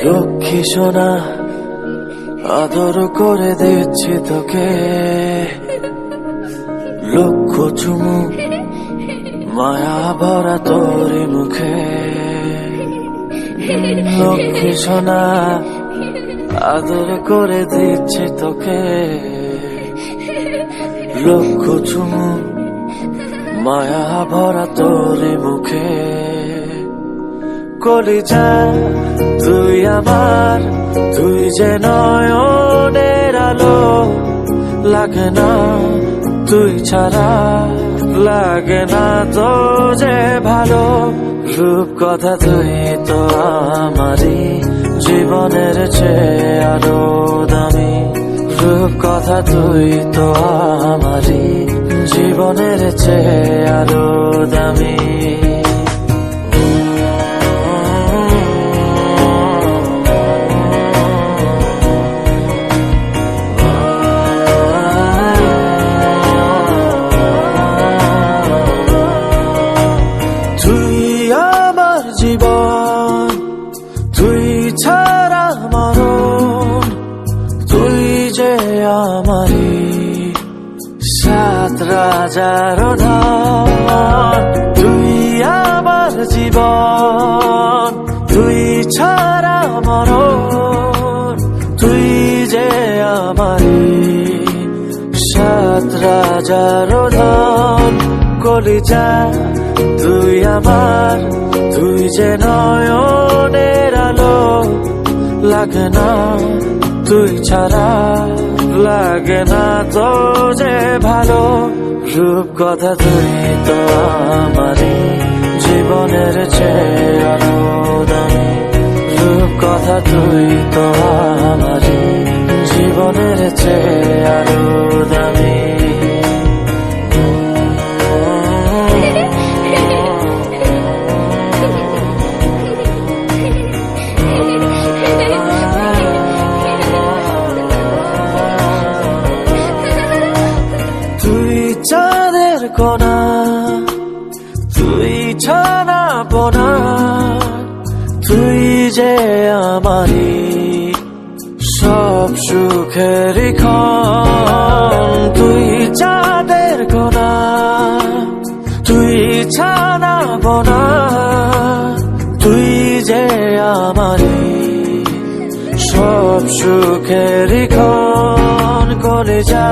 লক্ষ্মী সোনা আদর করে দিচ্ছি তোকে, লক্ষ চুমু মায়া ভরা তোর মুখে। লক্ষ্মী সোনা আদর করে দিচ্ছি তোকে, লক্ষ চুমু মায়া ভরা তোর মুখে। কলিজা তুই আমার, তুই যে নয়নের আলো, লাগে না তুই ছাড়া, লাগে না তো যে ভালো। রূপ কথা তুই তো আমারই জীবনের চেয়ে আরো দামি, রূপ কথা তুই তো আমারই জীবনের চেয়ে আরো দামি। জীবন তুই ছাড়া মরণ, তুই যে আমারি সাত রাজার ধন। তুই আমার জীবন, তুই ছাড়া মরণ, তুই যে আমারি সাত রাজার ধন। কলিজা তুই আমার, তুই যে নয়নের আলো, লাগে না তুই ছাড়া, লাগে না তো যে ভালো। রূপ কথা তুই তো আমারই জীবনের চেয়ে আরো দামি, রূপ কথা তুই তো আমারই জীবনের চেয়ে আরো দামি। চাঁদের কোনা তুই ছানা পোনা, তুই যে আমারি সব সুখের ক্ষণ। তুই চাঁদের কোনা তুই ছানা পোনা, তুই যে আমারি সব সুখের ক্ষণ। কলিজা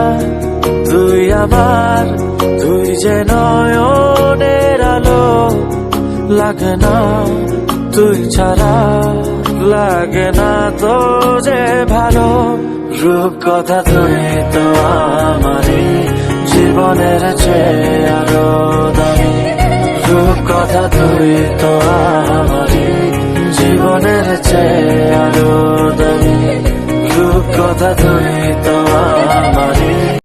তুই আমার, তুই যে নয়নের আলো, লাগে না তুই ছাড়া, লাগে না তো যে ভালো। রূপ কথা তুই তো আমারই জীবনের চেয়ে আরো দামি, রূপ কথা তুই তো আমারই জীবনের চেয়ে আরো দামি, রূপ কথা তুই তো আমারই